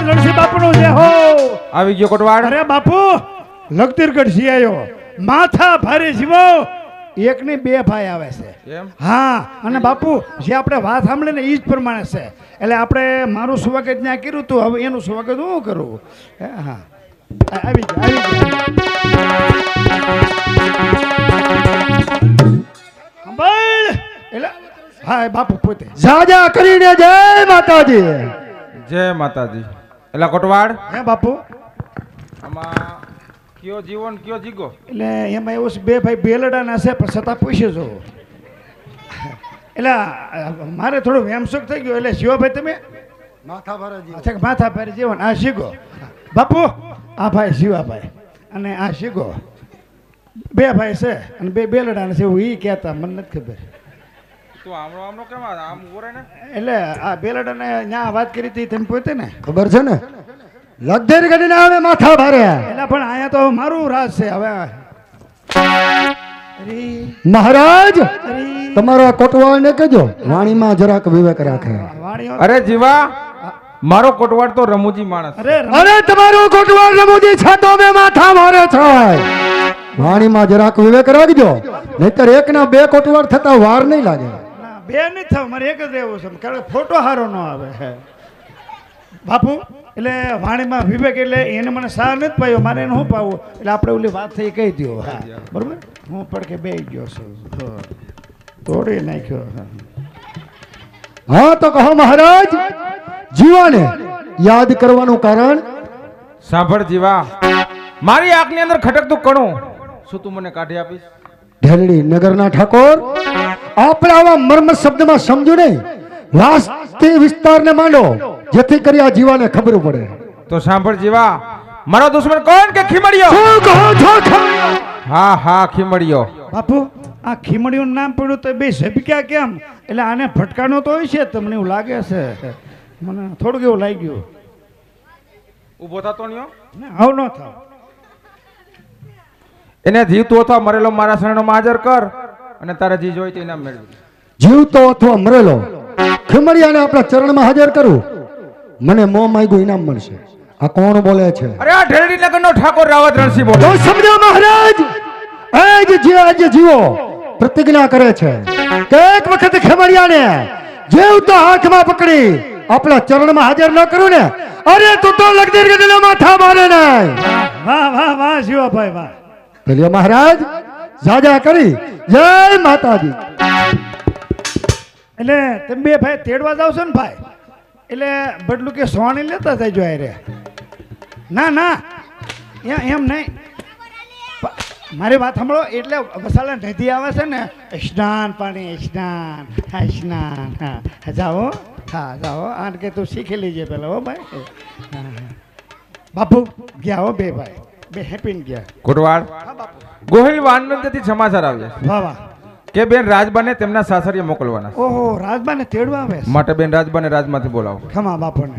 નરસિંહ બાપુનો જે હો આવી ગયો કોટવાડ. અરે બાપુ લગતીરગઢ સી આવ્યો માથા ભારે જીવો એક ની બે ભાઈ આવે છે એમ? હા અને બાપુ જે આપણે વાત સાંભળે ને એ જ પ્રમાણે છે એટલે આપણે મારું સ્વાગત ત્યાં કર્યું હતું હવે એનું સ્વાગત હું કરું હા આવી ગયા એટલે હા બાપુ પોતે જાજા કરીને જય માતાજી. જય માતાજી. એલા કોટવાડ, હે બાપુ આમાં કયો જીવો ને કયો જીગો? એટલે એમાં એવું છે બે ભાઈ બેલડાના છે પણ છતાં પૂછ્યું છો એટલે મારે થોડું વેમસુખ થઈ ગયો એટલે શિવાભાઈ તમે માથા ભરે અચ્છા માથા ભારે જીવન આ શીખો બાપુ આ ભાઈ શિવાભાઈ અને આ શીખો બે ભાઈ છે અને બે બેલડાના છે એવું એ કહેતા મને નથી ખબર તું આમળો આમળો કેમ આમ ઉભો રહે ને? એટલે આ બેલડાને ત્યાં વાત કરી હતી તમે પોતે ને ખબર છે ને લગધેર કરીને આવે માથા ભારે. એટલે પણ અહીંયા તો મારું રાજ છે હવે અરે મહારાજ અરે તમારા કોટવાળને કહેજો વાણીમાં જરાક વિવેક રાખે. વાણીઓ અરે જીવા, મારો કોટવાડ તો રમૂજી માણસ. અરે તમારું કોટવાળ રમૂજી છે તો બે માથા ભારે છે. વાણીમાં જરાક વિવેક રાખજો નહીતર એક ના બે કોટવાળ થતા વાર નહીં લાગે. ના, બે નહીં થાવ મારે એક જ રહેવું છે કારણ કે ફોટો સારો ન આવે બાપુ એટલે વાણીમાં વિવેક એટલે એને મને સા નથી પાયો મારે એને શું પાવું એટલે આપણે ઓલી વાત થઈ કહી દો હા બરોબર હું પડકે બે ગયો છું તોડી નાખ્યો હા તો કહો મહારાજ જીવાને યાદ કરવાનું કારણ. સાંભળ જીવા, મારી આંખની અંદર ખટકતું કણું શું તું મને કાઢી આપીશ? ઢેલડી નગરના ઠાકોર આપણે આવા મર્મ શબ્દમાં સમજો નહીં, વાસ્તવિક વિસ્તારને માંડો જેથી કરી આ જીવાને ખબર પડે. તો સાંભળ જીવા, મારો દુશ્મન કોણ કે ખીમડિયો? શું કહો છો ખમણિયો? હા હા ખીમડિયો. બાપુ આ ખીમડીયું નામ પડ્યું તો બે ઝબક્યા કેમ એટલે આને ફટકાનો તો હોય છે તમને એવું લાગે છે મને થોડુંક એવું લાગ્યું ઊભો થતો નહીં. ને આવ ન થાવ એને જીવતો અથવા મરેલો મારા શરણોમાં હાજર કર અને તારે જી જોઈ તે ઇનામ મેળવી. જીવતો અથવા મરેલો ખમડિયાને આપણા ચરણમાં હાજર કરું, મને મોં માંગ્યું ઇનામ મળશે. આ કોણ બોલે છે? અરે આ ઢેરડી નગરનો ઠાકોર રાવત રણસિંહ બોલે. તો સમજો મહારાજ, આજે જીવો પ્રતિજ્ઞા કરે છે કે એક વખત ખમડિયાને જીવતો હાથમાં પકડી આપણા ચરણમાં હાજર ન કરું ને અરે તું તો લગદીર ગદલા માથા મારે નહીં. વાહ વાહ વાહ શિવાભાઈ વાહ બોલ્યો મહારાજ જાજા કરી જય માતાજી. એટલે તમે બે ભાઈ તેડવા જાવ છો ને ભાઈ એટલે બદલું કે સોણી લેતા જજો રે ના ના એમ નહીં મારી વાત સાંભળો એટલે વસાલા નદી આવે છે ને સ્નાન પાણી સ્નાન હા સ્નાન હા જાઓ હા જાઓ આને કે તું શીખી લેજે પેલા હો ભાઈ બાપુ ગયા હો બે ભાઈ બે હેપીને ગયા કોટવાડ, ગોહિલ વાનરથી સમાચાર આવ્યા વાહ વાહ કે બેન રાજબાને તેમના સાસરીએ મોકલવાના છે. ઓહો રાજબાને તેડવા આવે છે માટે બેન રાજબાને રાજમાંથી બોલાવો. ખમા બાપુને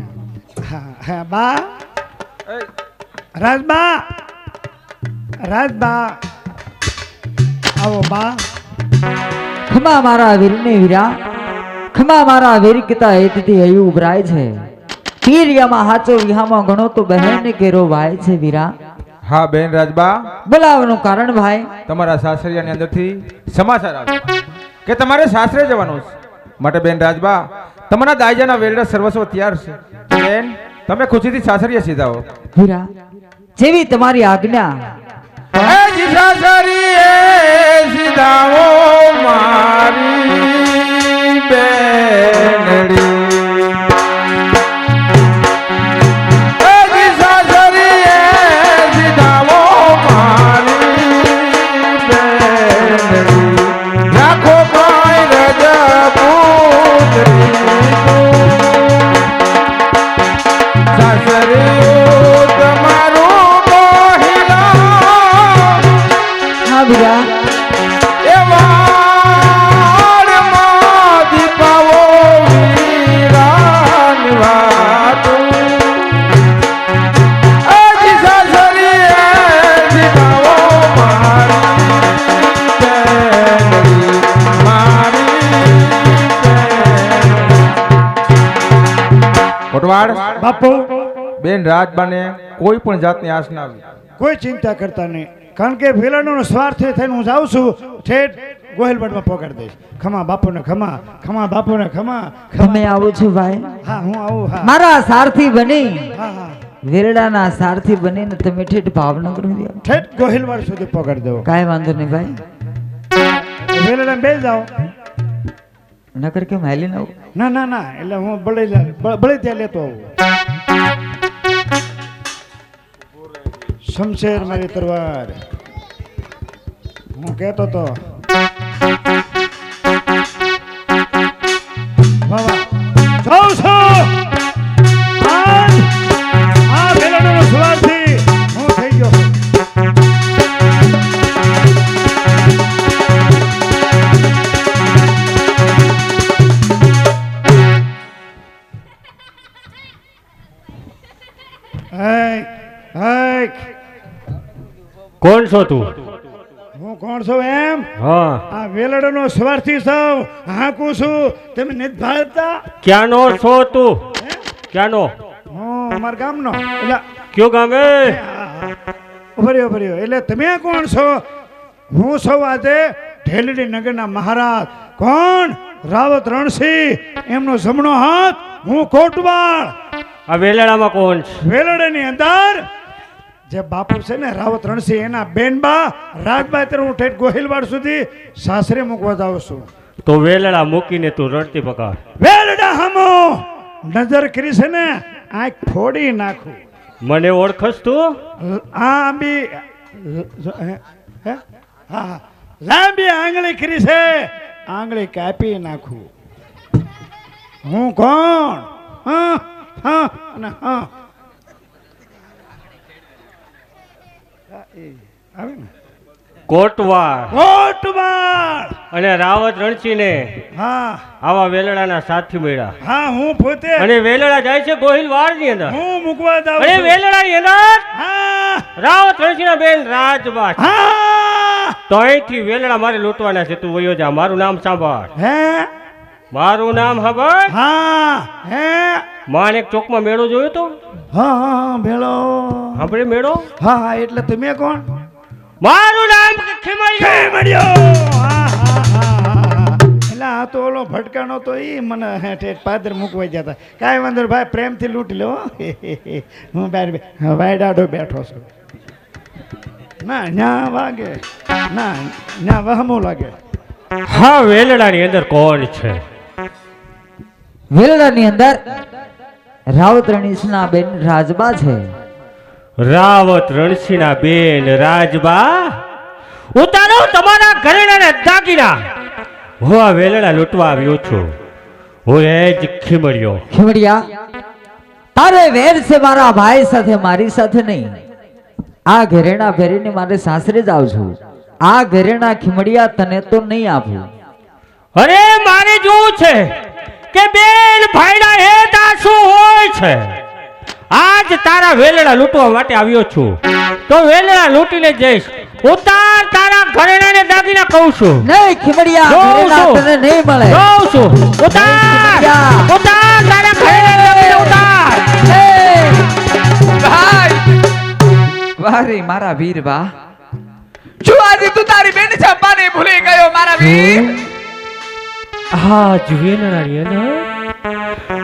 હા હા બા રાજબા રાજબા આવો બા ખમા મારા વીરને વીરા, ખમા મારા વીર પિતા હેતથી હયું ઉભરાય છે. પીરિયામાં હાચો વિહામાં ઘણો તો બહેન કેરો ભાઈ છે વીરા. હા બેન રાજબા, બોલાવવાનું કારણ ભાઈ તમારા સાસરિયાની અંદરથી સમાચાર આવ્યા કે તમારે સાસરે જવાનું છે. માટે બેન રાજબા, તમારા દાયજાના વેરડા સર્વસ્વ તૈયાર છે. બેન તમે ખુશીથી સાસરિયા સીધાઓ. વીરા જેવી તમારી આજ્ઞા. એ જી સાસરીએ સીધાઓ મારી બેનડી. હા વીરા બાપુ બેન રાજબાને કોઈ પણ જાતની આશ ના આવી. કોઈ ચિંતા કરતા નહીં, કારણ કે વેલણનો સ્વાર્થ થઈને હું જાઉં છું ઠેઠ ગોહિલબડમાં પકડી દઈશ. ખમા બાપુને ખમા, ખમા બાપુને ખમા, તમે આવો છો ભાઈ? હા હું આવું. હા મારા સારથી બની હા હા વેરડાના સારથી બનીને તમે ઠેઠ ભાવનગર સુધી આવો. ઠેઠ ગોહિલવાડ સુધી પકડી દો. કાંઈ વાંધો નહીં ભાઈ, વેલણા બેસી જાઓ. નકર કેમ હાલીને આવું? ના ના ના, એટલે હું બળી ત્યાં લેતો આવું. શમશેર મારી તરવાર, હું કહેતો તો બાબા જાઉં છું. આ વેલણનો સ્વાર્થી હું થઈ ગયો. કોણ છો તું? હું કોણ છું એમ? હા. આ વેલણનો સ્વાર્થી સૌ હાંકું છું. તમે નથી ભાળતા? ક્યાંનો છો તું? ક્યાંનો? હું અમારા ગામનો. એટલે કયો ગામે? ઉભર્યો એટલે તમે કોણ છો? હું સૌ આજે ઢેલડી નગરના મહારાજ. કોણ? રાવત રણસિંહ, એમનો જમણો હાથ. હું કોટવાળ. આ વેલણામાં કોણ છે? વેલડાની અંદર જે બાપુ છે ને રાવત રણસિંહ, એના બેનબા રાજબા, ત્યારે હું ઠેઠ ગોહિલવાડ સુધી સાસરે મૂકવા જાઉં છું. તો વેલણા મૂકીને તું રડતી પકડ. વેલડા હમો નજર કરી છે ને આંખ ફોડી નાખું. મને ઓળખસ તું? આંબી હા લાંબી આંગળી કરી છે, આંગળી કાપી નાખું. હું કોણ? હા હા અને હા આવે ને કોટવાળ કોટવાળ. અને રાવત રણસિંહને હા આવા વેલણાના સાથી મળ્યા. હા હું પોતે અને વેલણા જાય છે ગોહિલવાડની અંદર. હું મૂકવા જાઉં અને છું. વેલણાની અંદર હા રાવત રણસિંહના બેન રાજબા છે. હા તો અહીંથી વેલણા મારે લૂંટવાના છે. તું વયો જા. મારું નામ સાંભળ. હે મારું નામ સાંભળ. હા હે માણેક ચોકમાં મેળો જોયો તો? હા હા ભેળો. સાંભળે મેળો? હા હા એટલે તમે કોણ? મારું નામ ખીમૈયો. મળ્યો. હા હા હા એટલે આ તો ઓલો ભટકાનો તો ઈ મને ઠેઠ પાદર મૂકવા જતા. કાંઈ વાંધો નહીં ભાઈ, પ્રેમથી લૂંટી લો. હું બહાર વાયડાડો બેઠો છું. ના ન્યા વાગે, ના ન્યા વહમો લાગે. હા, વેલડાની અંદર કોણ છે? વેરડાની અંદર રાવત રણસિંહના બેન રાજબા છે. રાવત રણસિંહના બેન રાજબા, ઉતારો તમારા ઘરેણાના દાગીના. હું આ વેલડા લૂંટવા આવ્યો છું. હું એ જ ખીમડિયો. ખીમડિયા, તારે વેર છે મારા ભાઈ સાથે, મારી સાથે નહીં. આ ઘરેણા ફેરીને મારે સાસરે જ આવું છું. આ ઘરેણા ખીમડિયા તને તો નહીં આપું. અરે મારે જોવું છે કે બેન ભાઈડા હે શું હોય છે. આજ તારા વેલડા લૂંટવા માટે આવ્યો છું. તો વેલડા લૂંટીને જઈશ. ઉતાર તારા ઘરેણાને દાગીના કહું છું. નહીં ખીમડિયા, જોઉં ઘરેણા છું. તને નહીં મળે. જોઉં છું. ઉતાર ખીમડિયા. ઉતાર તારા ઘરેણાને દાગીના ઉતાર. ભાઈ વારે મારા વીર બા, શું આજે તું તારી બેન ચંપાને ભૂલી ગયો મારા વીર? આજ વેલડાની અંદર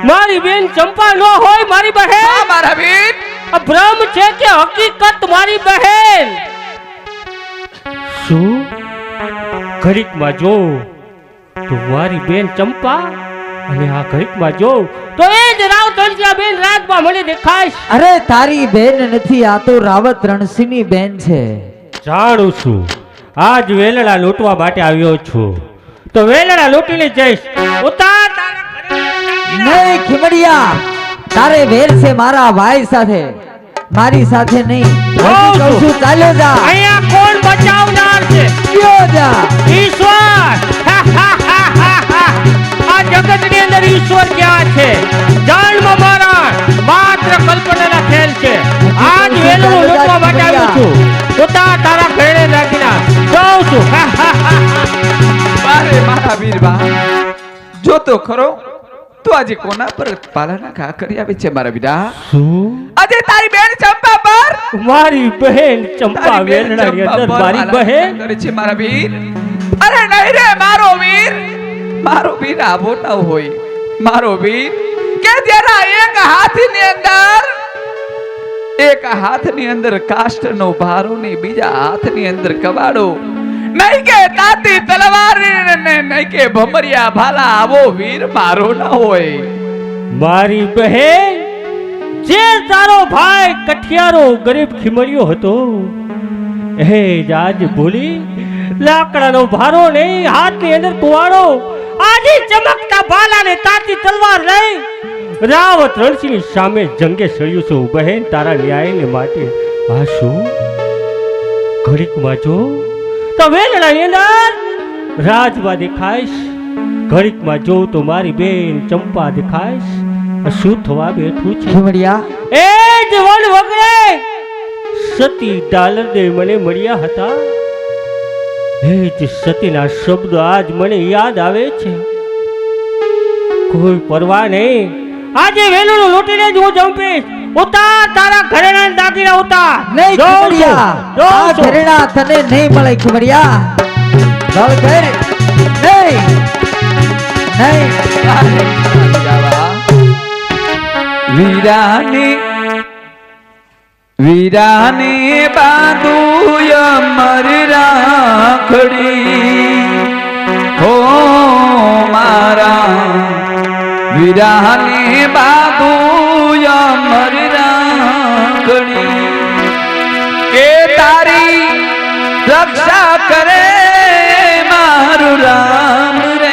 મારી બેન ચંપા નો હોય મારી બહેન. હા મારા વીર, આ ભ્રમ છે કે હકીકત મારી બહેન? શું ઘડીકમાં જોઉં તો મારી બેન ચંપા, અને આ ઘડીકમાં જોઉં તો એ જ રાવત રણસિંહ બેન રાજબા મને દેખાય. અરે તારી બેન નથી, આ તો રાવત રણસિંહની બેન છે. જાણું છું. આજ વેલડા લૂંટવા માટે આવ્યો છું. તો વેલડા લૂંટીને જઈશ. ઉતાર તારા ઘરેણાના નહીં ખીમડિયા, તારે વેર છે મારા ભાઈ સાથે, મારી સાથે નહીં. હજી કહું છું, ચાલ્યો જા. અહીંયા કોણ બચાવનાર છે? ચાલ્યો જા. ઈશ્વર. આ જગતની અંદર ઈશ્વર ક્યાં છે? જન્મ મરણ માત્ર કલ્પનાના ખેલ છે. આજ વેલડું લૂંટવા માટે આવ્યો છું. ઉતાર તારા ઘરે રાખીના જાઉં છું. વારે મારા વીર બા, જો તો ખરો તું આજે કોના પર પાલાના ઘા કરી આવી છે મારા વીરા? શું આજે તારી બેન ચંપા પર મારી બહેન ચંપા તારી બેન વેલણાની ચંપા અંદર પર મારી મારા બહેન કરે છે મારા વીર. અરે નહીં રે મારો વીર આવો ન હોય મારો વીર કે જેના એક હાથની અંદર કાષ્ટનો ભારો ને બીજા હાથની અંદર કવાડો, નહીં કે તાતી તલવાર ને નહીં કે ભમરિયા ભાલા, આવો વીર મારો ન હોય. મારી બહેન જે તારો ભાઈ કઠિયારો ગરીબ ખીમડિયો હતો એ જ આજ ભૂલી લાકડાનો ભારો નહીં, હાથની અંદર કુવાડો, આજે ચમકતા ભાલા ને તાતી તલવાર લઈ રાવત રણસિંહની સામે જંગે સળ્યું છું. બહેન તારા ન્યાયને માટે આ શું ઘડીકમાં જો તો વેલણાની અંદર રાજવા દેખાઈશ, ઘડીકમાં જોઉં તો મારી બેન ચંપા દેખાઈશ. શું થવા બેઠું છે? ખીમડિયા એ જ વન વગરે સતી ડાલર દેવ મને મળ્યા હતા. એ જ સતીના શબ્દો આજ મને યાદ આવે છે. કોઈ પરવા નહીં, આજે વેલું લૂટીને જ હું જંપીશ. ઉતાર તારા ઘરેણા દાગીના ઉતાર. નહીં જોઉં છું, ખીમડિયા, જોઉં આ છું. ઘરેણા તને નહીં મળે ખીમડિયા. ચાલ ઘરે. નહીં નહીં વીરાને બાંધું અમર રાખડી, હો મારા વીરાને બાંધું અમર રાખડી, કે તારી રક્ષા કરે મારું રામ રે.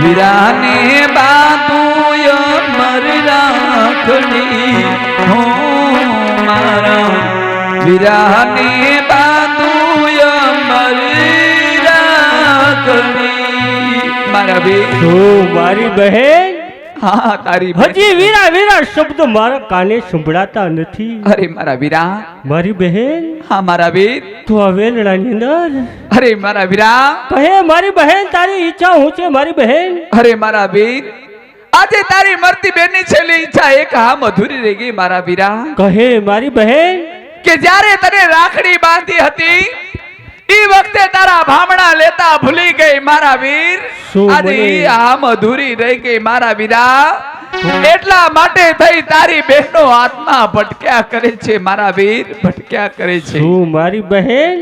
વીરાને બાંધું અમર રાખડી, હો મારા વીરાને બાંધું અમર રાખડી. મારા બેન તું મારી બહેન, હા તારી બેન. હજી વીરા વીરા શબ્દ મારા કાને સંભળાતા નથી. અરે મારા વીરા, મારી બહેન હા મારા વીર, તું આ વેલણાની અંદર અરે મારા વીરા, કહે મારી બહેન તારી ઈચ્છા શું છે? મારી બહેન અરે મારા વીર, આજે તારી મરતી બેનની છેલ્લી ઈચ્છા એક હામ અધૂરી રહી ગઈ મારા વીરા. કહે મારી બહેન કે જ્યારે તને રાખડી બાંધી હતી ઈ વખતે તારા ભામણા લેતા ભૂલી ગઈ મારા વીર. શું આજે મને? ઈ આમ અધૂરી રહી ગઈ મારા વીરા. એટલા માટે થઈ તારી બહેનો આત્મા ભટક્યા કરે છે મારા વીર, ભટક્યા કરે છે. શું મારી બહેન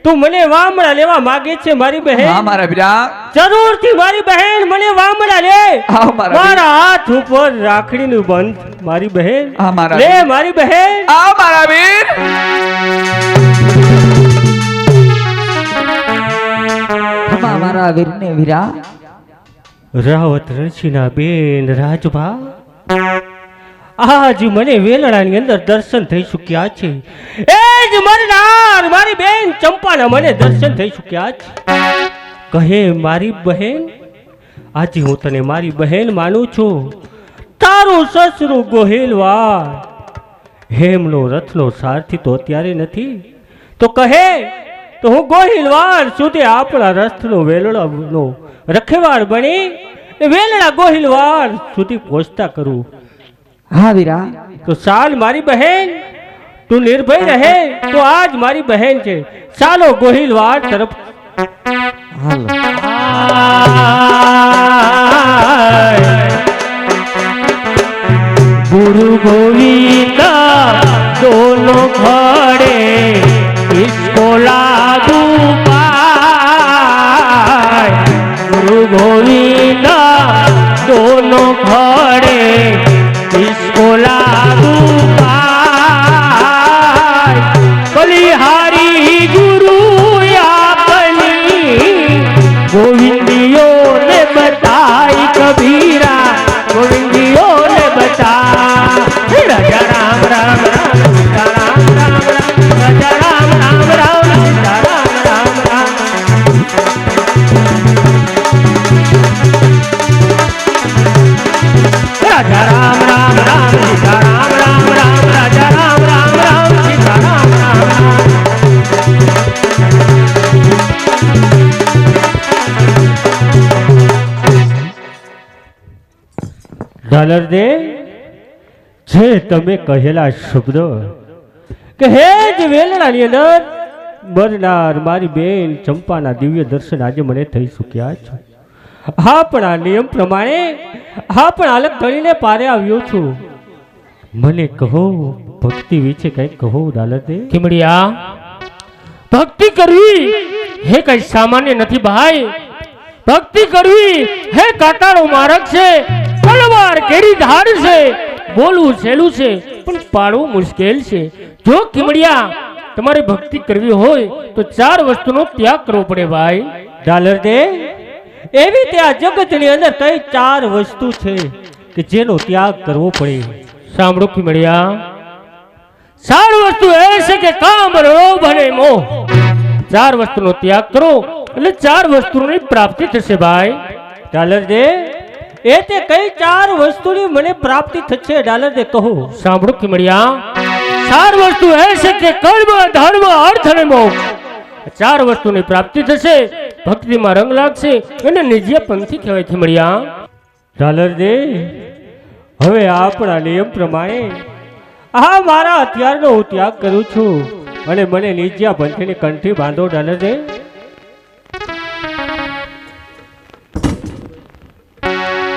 તું મને વામડા લેવા માંગે છે? મારી હા બહેન મારા વીરા, જરૂરથી મારી બહેન મને વામડા લે. હા મારા મારા હાથ ઉપર રાખડીનું બંધ મારી બહેન હા મારા લે. વીર. મારી બહેન આ મારા વીર. ખમા મારા વીરને વીરા. રાવત રણસિંહના બેન રાજભા, આજ મને વેલણાની અંદર દર્શન થઈ ચૂક્યા છે. એ જ મરનાર મારી બેન ચંપાના મને દર્શન થઈ ચૂક્યા છે. કહે મારી બહેન, આજે હું તને મારી બહેન માનું છું. તારું સસરું ગોહિલવાર હેમનો રથનો સારથી તો અત્યારે નથી, તો કહે તો હું ગોહિલવાર સુધી આપણા રથનો વેલણાનો રખેવાળ બની વેલણા ગોહિલવાર સુધી પહોંચતા કરું. હા વીરા. તો ચાલ મારી બહેન, તું નિર્ભય રહે તો આજ મારી બહેન છે. ચાલો ગોહિલવાર તરફ. હાલો. ગુરુ ગોવિંદા દોનો ખડે इसको लागू पाए. गुरु गोविंदा दोनों खड़े इसको लागू पाए. बलिहारी गुरु अपनी गोविंदियों ने बताई कबीरा, गोविंदियों ने बता. राजा राम राम राम सीता राम राम राम, राजा राम राम राम सीता राम राम राम. राजा राम राम राम सीता राम राम राम, राजा राम राम राम सीता राम राम राम. ઝાલર દે જે તમે કહેલા શબ્દો કે હે જ વેલણાની અંદર મરનાર મારી બેન ચંપાના દિવ્ય દર્શન આજે મને થઈ ચૂક્યા છે. હા પણ આ નિયમ પ્રમાણે હા પણ હાલત ધણીને પારે આવ્યો છું. મને કહો ભક્તિ વિશે કઈ કહો ઝાલર દે. ખીમડિયા, ભક્તિ કરવી હે કઈ સામાન્ય નથી ભાઈ. ભક્તિ કરવી હે કાંટાળો માર્ગ છે, તલવાર કેરી ધાર છે. બોલવું સહેલું છે પણ પાડવું મુશ્કેલ છે. જો ખીમડિયા તમારે ભક્તિ કરવી હોય તો 4 વસ્તુનો ત્યાગ કરવો પડે ભાઈ. ઝાલર દે એવી તે આ જગતની અંદર કઈ 4 વસ્તુ છે કે જેનો ત્યાગ કરવો પડે. સાંભળો ખીમડિયા, 4 વસ્તુ એ છે કે કામ, લોભ અને મોહ. 4 વસ્તુનો ત્યાગ કરો એટલે 4 વસ્તુની પ્રાપ્તિ થશે ભાઈ. ઝાલર દે એ તે કઈ 4 વસ્તુની મને પ્રાપ્તિ થશે ઝાલર દે કહો. સાંભળો ખીમડિયા, 4 વસ્તુ એ છે કે કર્મ, ધર્મ, અર્થ અને મોક્ષ. 4 વસ્તુની પ્રાપ્તિ થશે, ભક્તિમાં રંગ લાગશે અને નિજ્ય પંથી કહેવાય ખીમડિયા. ઝાલર દે હવે આપણા નિયમ પ્રમાણે આ મારા હથિયારનો હું ત્યાગ કરું છું અને મને નિજ્યા પંથીની કંઠી બાંધો ઝાલર દે.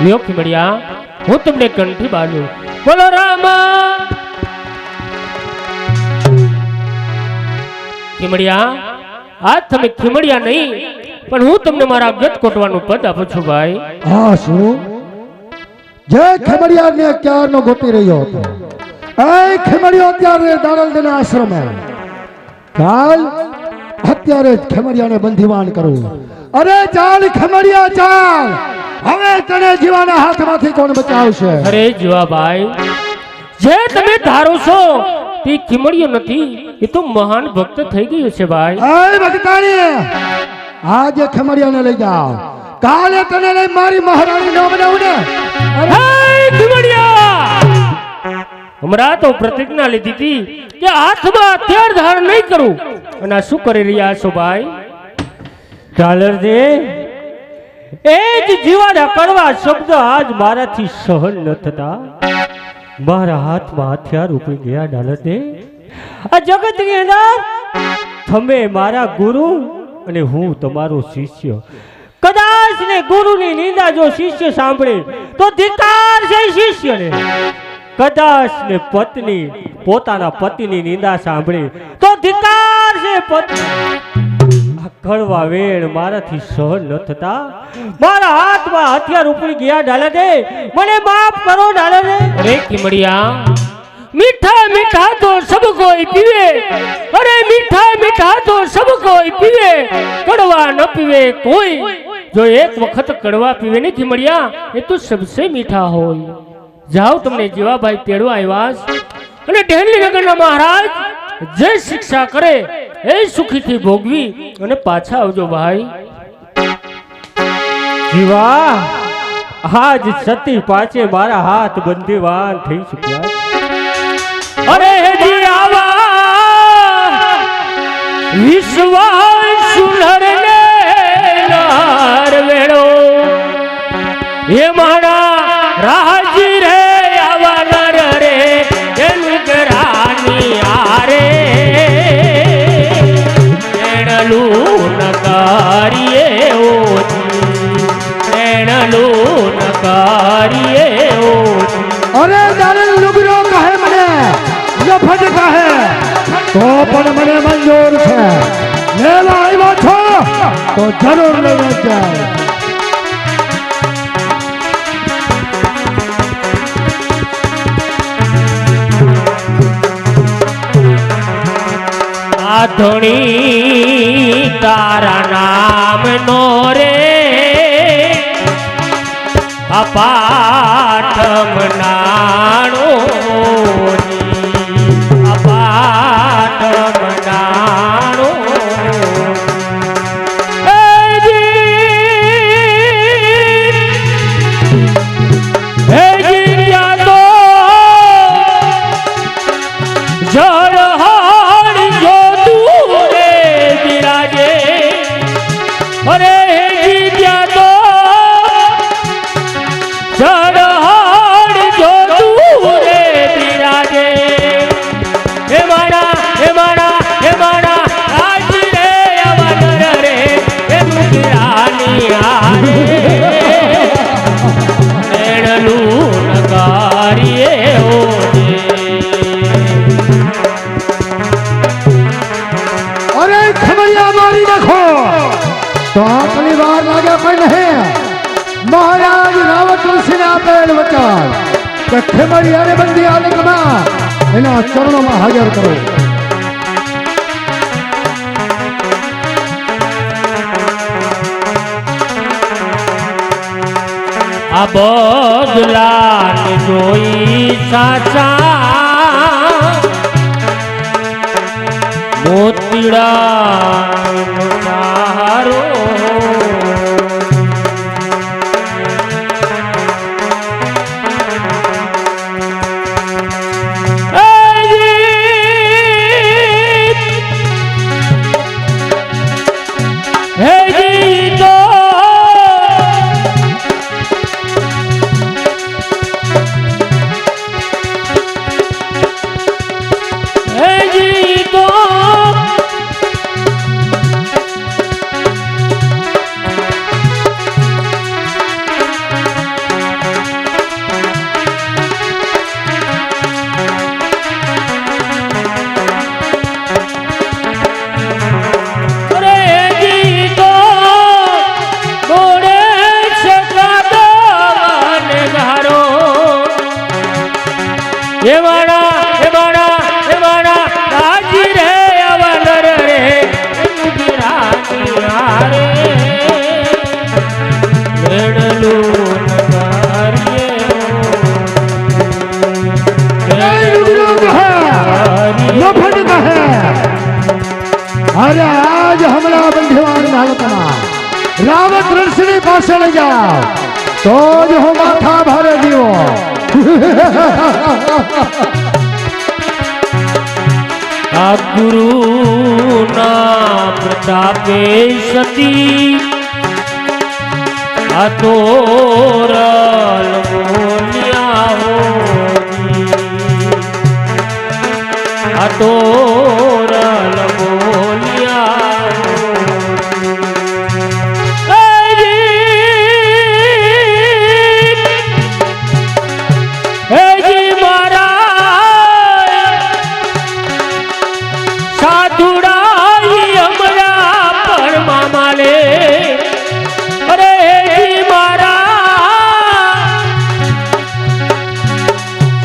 લ્યો ખીમડિયા, હું તમને કંઠી બાંધું. બોલો રામ. ખીમડિયા, આજ તમે ખીમડિયા નહીં પણ હું તમને મારા ગત કોટવાનું પદ આપું છું ભાઈ. હા શું જે ખેમડિયાને ક્યારનો ગોતી રહ્યો હતો એ ખેમડિયો અત્યારે દાડલદેના આશ્રમે ચાલ અત્યારે જ ખેમડિયાને બંધીવાન કરું. અરે ચાલ ખેમડિયા ચાલ, હવે તને જીવાના હાથમાંથી કોણ બચાવશે? અરે જીવાભાઈ, જે તમે ધારો છો તે ખીમડિયો નથી, એ તો મહાન ભક્ત થઈ ગયો છે ભાઈ. એ ભક્તાણી, આજે ખેમડિયાને લઈ જાઓ, કાલે તને લઈ મારી મહારાણી ન બનાવું ને. હે ખીમડિયા, હમણાં તો પ્રતિજ્ઞા લીધી હતી કે હાથમાં હથિયાર ધારણ નહીં કરું, અને આ શું કરી રહ્યા છો ભાઈ? ઝાલર દે એ જ જીવાના કડવા શબ્દ આજ મારાથી સહન ન થતા મારા હાથમાં હથિયાર ઉપડી ગયા. ઝાલર દે આ જગતની અંદર તમે મારા ગુરુ અને હું તમારો શિષ્ય. કદાચ ને ગુરુની નિંદા જો શિષ્ય સાંભળે તો ધિક્કાર છે શિષ્યને. કદાચ ને પત્ની પોતાના પતિની નિંદા સાંભળે તો ધિક્કાર છે પત્ની. આ કડવા વેણ મારાથી સહન ન થતા મારા હાથમાં હથિયાર ઉપડી ગયા. ઝાલર દે મને માફ કરો ઝાલર દે. અરે ખીમડિયા, મીઠા મીઠા તો સબ કોઈ પીવે, અરે મીઠા મીઠા તો સબ કોઈ પીવે, કડવા ન પીવે કોઈ. જો એક વખત કડવા પીવે ને ખીમડિયા, એ તો સબસે મીઠા હોય. જાઓ, તમને જીવાભાઈ તેડવા આવ્યા અને ઢેલી નગરના મહારાજ જે શિક્ષા કરે એ સુખીથી ભોગવી અને પાછા આવજો ભાઈ. જીવા આજ સતી પાછે મારા હાથ બંધીવાન થઈ ચૂક્યા. અરે હેજી આવા વિશ્વાસ સુલરને નાર વેળો, હે મારા રાજી રે આવા નર રે એનું ગરાની આરે એણલું નકારીએ ઓછી, એણલું નકારીએ ઓછી. અરે દારૂ લુગડો કહે મને, લફડ કહે તો પણ મને મંજૂર છે. લેવા આવ્યો છો તો જરૂર લઈને જાય. આ ધણી તારા નામ નો રે અપાઠમ નાણો, અપાઠમ નાણો. તો આપની વાર લાગે પણ નહીં. મહારાજ રાવત ઋષિને આપેલ વચન કે ખેમરિયાને બંદી આલિંગમાં એના ચરણોમાં હાજર કરો. આ બદલાને જોઈ સાચા મોતીડા મારો અરે આજ હમણાં બંધીવાની હાલતમાં રાવત ઋષિની પાસે લઈ જાઓ તો જ હું માથા ભારે દીવો. આ ગુરુના પ્રતાપે સતી આ તોરલ બોલ્યા હોની આ તોરલ બોલ્યા હેજી મારા સાધુડાઈ અમરા પરમા માલે અરે હેજી મારા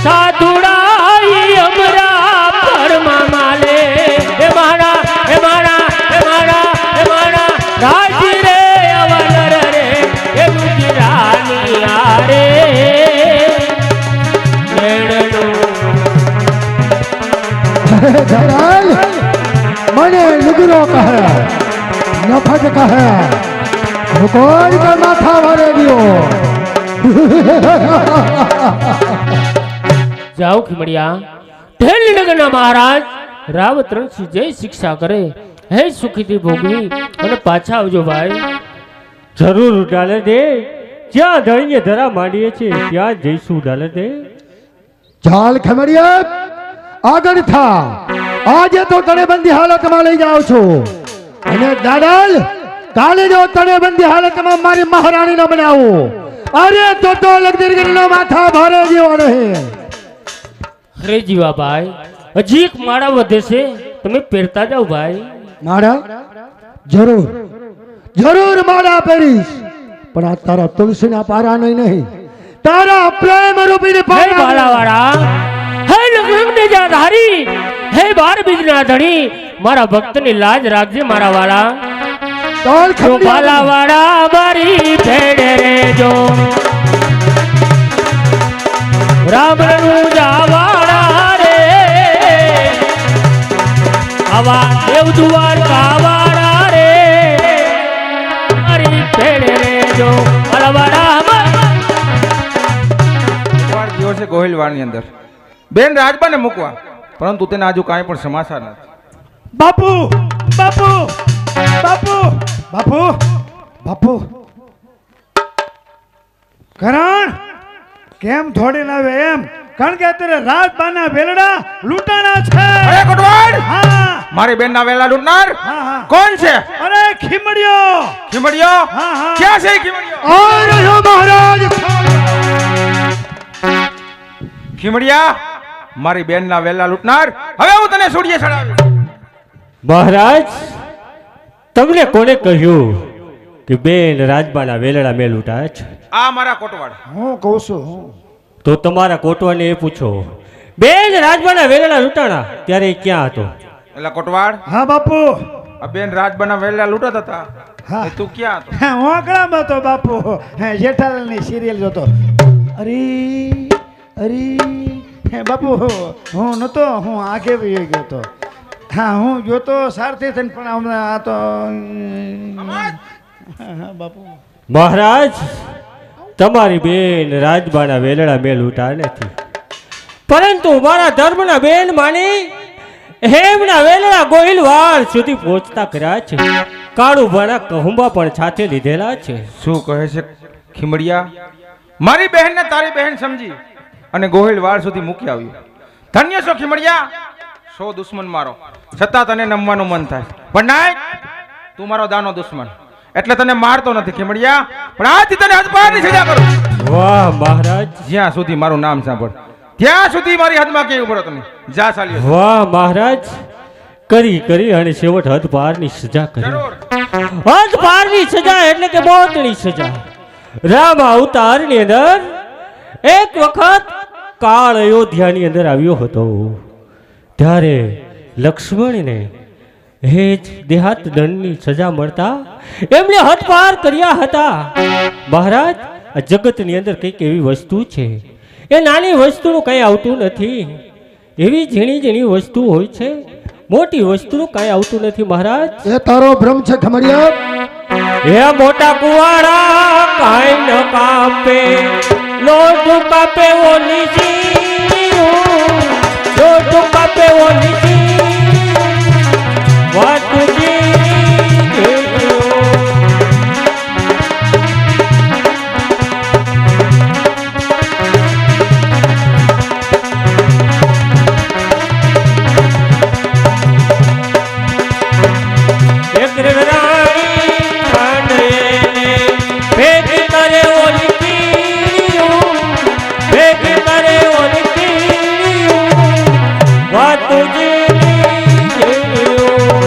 સાધુડાઈ અમરા પરમા માલે હે મારા હે મારા હે મારા હે મારા રાજી રે અવલર રે હે ગુજરાની આરે ધરાલ મને લુગરો કહે નફટ કહે હું કોઈ પણ માથા ભારે દીવો. જાઓ ખીમડિયા ઢેલનગરના મહારાજ રાવત રણસિંહ જય શિક્ષા કરે હે સુખીથી ભોગવી અને પાછા આવજો ભાઈ. જરૂર ડાલે દે જ્યાં ધણીએ ધરા માંડીએ છે ત્યાં જઈશું ડાલે દે. ચાલ ખેમરિયા આગળ થા. આજે તો તને બંધી હાલતમાં લઈ જાઉં છું અને દાદાલ કાલે જો તને બંધી હાલતમાં મારી મહારાણી ન બનાવું અરે તો લગદીરગીરીનો માથા ભારે જેવો નહીં. અરે જીવા ભાઈ હજી એક માળા વધે છે તમે પહેરતા જાઓ ભાઈ. માળા જરૂર જરૂર માળા પહેરીશ પણ આ તારા તુલસીના પારા નહીં તારા પ્રેમ રૂપીને હે બાલાવાળા હે લગ્ન જા ધારી હે બાર બીજના ધણી મારા ભક્તની લાજ રાખજે મારા વાળા. તોલ જો બાલાવાળા મારી ભેડે રેજો રામનું જાવાળા રે આવા દેવ દ્વારકા વાળા રે મારી ભેડે રેજો બાલાવાળા ગયો છે ગોહિલવાડની અંદર બેન રાજબાને મૂકવા પરંતુ તેના હજુ કાંઈ પણ સમાચાર નથી. બાપુ બાપુ બાપુ બાપુ બાપુ કરણ કેમ થોડી લાવે એમ કારણ કે અત્યારે રાજબાના વેલડા લૂંટાણા છે. અરે કોટવાડ હા મારી બેનના વેલા લૂંટનાર હા હા કોણ છે? અરે ખીમડિયો ખીમડિયો હા હા ક્યાં છે ખીમડિયો? આ રહ્યો મહારાજ. ખીમડિયા મારી બેનના વેલા લૂંટનાર હવે હું તને સૂડીએ ચડાવીશ. મહારાજ તમને કોને કહ્યું કે બેન રાજબાના વેલડા મેલ ઉઠાય છે. આ મારા કોટવાડ. હું કહું છું હું તો તમારા કોટવાને એ પૂછો, બેન રાજબાના વેલડા લૂંટાણા ત્યારે એ ક્યાં હતો? એટલે કોટવાડ, હા બાપુ આ બેન રાજબાના વેલા લૂંટત હતા. હા. એ તું ક્યાં હતો? હા, હું આંકડામાં હતો બાપુ. હા, જેઠાલાલની સિરિયલ જોતો. અરે અરે હે બાપુ, હું નતો, હું આંખે વહી ગયો હતો. હા, હું જોતો સારથી થઈને, પણ હમણાં આ તો હા બાપુ. મહારાજ, તમારી બેન રાજબાના વેલડા મેલ ઉઠા નથી, પરંતુ મારા ધર્મના બેન માની હેમના વેલડા ગોહિલવાડ સુધી પહોંચતા કર્યા છે. કાળુ ભાણા કહુંબા પણ સાથે લીધેલા છે. શું કહે છે ખીમડિયા? મારી બહેનને તારી બહેન સમજી અને ગોહિલવાડ સુધી મૂકી આવ્યું. ધન્ય છો ખીમડિયા. 100 દુશ્મન મારો છતાં તને નમવાનું મન થાય, પણ નાય, તું મારો દાનો દુશ્મન, એટલે તને મારતો નથી ખીમડિયા, પણ આજથી તને હદપારની સજા કરું. વાહ મહારાજ, જ્યાં સુધી મારું નામ સાંભળ ત્યાં સુધી મારી હદમાં કેવું પડે તમે. જા ચાલ્યો. વાહ મહારાજ, કરી કરી અને છેવટ હદપારની સજા કરી. જરૂર. હદપારની સજા એટલે કે મોતની સજા. રામ અવતારની અંદર એક વખત કાળ અયોધ્યાની અંદર આવ્યો હતો, ત્યારે લક્ષ્મણને હેજ દેહાત દંડની સજા મળતા એમણે હદપાર કર્યા હતા. મહારાજ, આ જગતની અંદર કંઈક એવી વસ્તુ છે, એ નાની વસ્તુનું કંઈ આવતું નથી. એવી ઝીણી ઝીણી વસ્તુ હોય છે, મોટી વસ્તુનું કાંઈ આવતું નથી. મહારાજ, એ તારો ભ્રમ છે ખમડિયા. હે મોટા કુવાડા કાંઈ ન કાપે, લોટ કાપે ઓલી લોટ કાપે ઓલી વાતુજી. એક રેવરાણી ઠાંડેને ભેગી કરે ઓલી પીળીયું, ભેગી કરે ઓલી પીળીયું, વાતુજીની જેવીયું,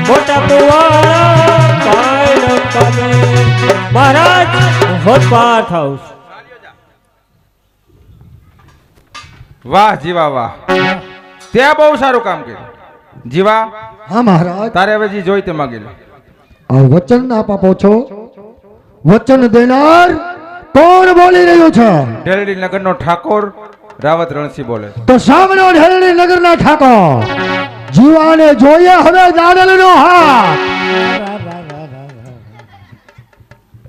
મોટા કુવાડા કાંઈ ન કાપે. મહારાજ, હોશિયાર થાવ. વાહ જીવા વાહ, તે બહુ સારું કામ કર્યું. જીવા, હા મહારાજ, તારે હવે જે જોઈ તે માગી લે. આ વચન આપ આપો છો, વચન દેનાર કોણ બોલી રહ્યું છે? ઢેલડી નગરનો ઠાકોર રાવત રણસિંહ બોલે છે. તો સામનો ઢેલડી નગરના ઠાકોર જીવાને જોઈએ હવે દાડલનો હાથ.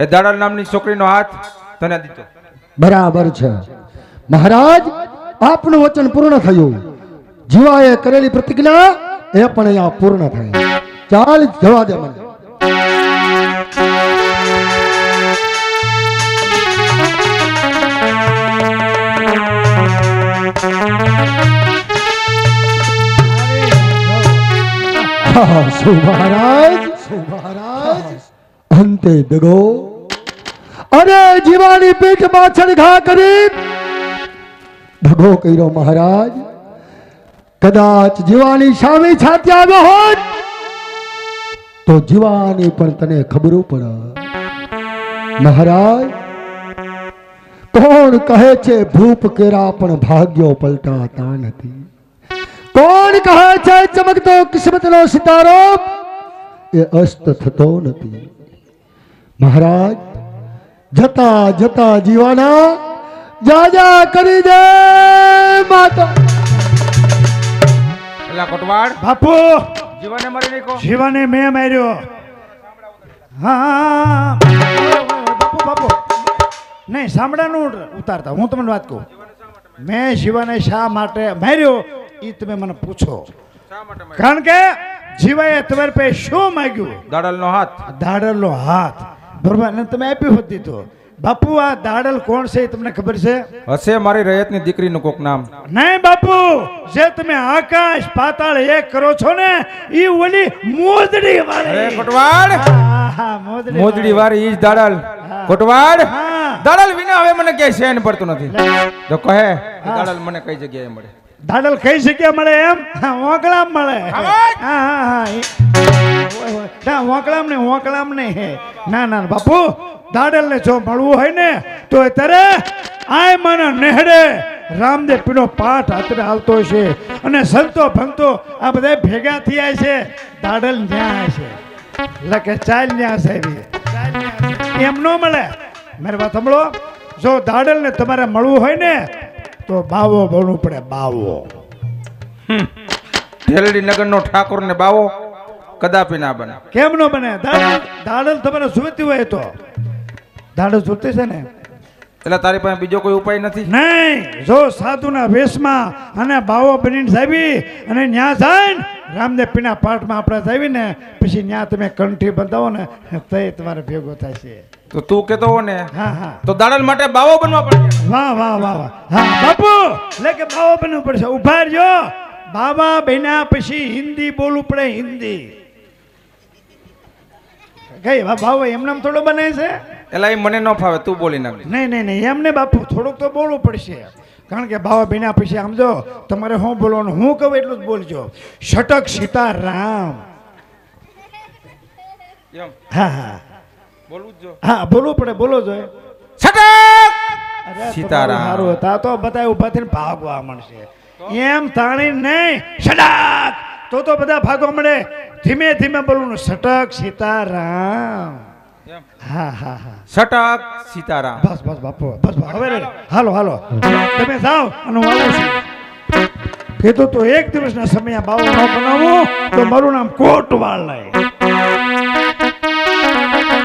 એ દાડલ નામની છોકરીનો હાથ તને દીધો. બરાબર છે મહારાજ, આપનું વચન પૂર્ણ થયું. જીવાએ કરેલી પ્રતિજ્ઞા એ પણ અહીંયા પૂર્ણ થઈ. ચાલ જવા દે મને. શું મહારાજ, શું મહારાજ, અંતે દગો. અરે જીવાની પીઠ પાછળ ઘા કરી દગો કર્યો મહારાજ. કદાચ જીવાની સામે છાતી આવ્યો હોત તો જીવાની પણ તને ખબર પડે. મહારાજ, કોણ કહે છે ભૂપ કેરા પણ ભાગ્યો પલટાતા નથી? કોણ કહે છે ચમકતો કિસ્મતનો સિતારો એ અસ્ત થતો નથી? મહારાજ, જતા જતા જીવાના જાજા કરી દે માતા. એલા કોટવાડ, બાપુ, જીવાને મારી નાખો. જીવાને મેં માર્યો. હા બાપુ બાપુ, નહીં સાંભળાનું ઉતારતા, હું તમને વાત કહું. મેં જીવાને શા માટે માર્યો એ તમે મને પૂછો. શા માટે મારી? કારણ કે જીવાએ તમારી પાસે શું માગ્યું? દાડલનો હાથ. દાડલનો હાથ, બરોબર, અને તમે આપ્યું હોત દીધું. બાપુ, આ દાડલ કોણ છે એ તમને ખબર છે? હશે મારી રયતની દીકરીનું કોક નામ. નહીં બાપુ, જે તમે આકાશ પાતાળ એક કરો છો ને એ ઓલી મોજડી અરે વાળી. કોટવાડ, મોજડી વાળી ઈ જ દાડલ. કોટવાડ, હા. દાડલ વિના હવે મને ક્યાંય શેન પડતું નથી. તો કહે કે દાડલ મને કઈ જગ્યાએ મળે? દાડલ કઈ જગ્યા મળે એમ? ઓગળા મળે. હા હા હા ના હોંકળામ ને હે ના ના બાપુ દાડલ ને જો મળવું હોય ને તો અત્યારે આય મને નેહડે રામદેવ પીનો પાઠ અત્યારે હાલતો છે અને સંતો ભક્તો આ બધા ભેગા થયા છે દાડલ ન્યા છે લકે ચાલ ન્યા સાહેબ એમ નો મળે મારી વાત સાંભળો જો દાડલ ને તમારે મળવું હોય ને તો બાવો બનવું પડે બાવો ઢેલડી નગરનો ઠાકોર ને બાવો કદાપી ના બને. કેમ નો બને દાડલ તમારે જોઈતી હોય તો દાડલ જોતી છે ને એટલે તારી પાસે બીજો કોઈ ઉપાય નથી? નહીં જો સાધુના વેશમાં અને બાવો બનીને જાવી અને ન્યા જાય ને રામદેવ પીના પાઠમાં આપણે જાવી ને પછી ન્યા તમે કંઠી બંધાવો ને તો તમારે ભેગો થાય છે. તો તું કેતો હો ને હા હા તો દાડલ માટે બાવો બનવા પડે. વાહ વાહ વાહ વાહ હા બાપુ એટલે કે બાવો બનવું પડશે ઉભા રહ્યો બાબા બન્યા પછી હિન્દી બોલવું પડે હિન્દી કઈ બાવો એમને થોડો બને છે એલા એ મને ન ફાવે, તું બોલી નાખ. નહીં એમને બાપુ થોડુંક તો બોલવું પડશે કારણ કે બાવા બન્યા પછી આમ જો તમારે શું બોલવાનું હું કહું એટલું જ બોલજો શટક સીતારામ એમ હા હા બોલવું જ જો. હા બોલવું પડે બોલો જોઈએ છટક અરે સીતારામ. સારું હતા તો બધા ઉભા થઈને ભાગવા મળશે એમ તાણી નહીં સડાક તો બધા ભાગવા મળે ધીમે ધીમે બોલવું સટક સીતારામ એમ. હા હા હા છટક સીતારામ. બસ બાપુ બસ હવે રે હાલો તમે જાઓ અને હું આવું છું કીધું તો એક દિવસના સમય બાવો ન બનાવું તો મારું નામ કોટવાળ નહીં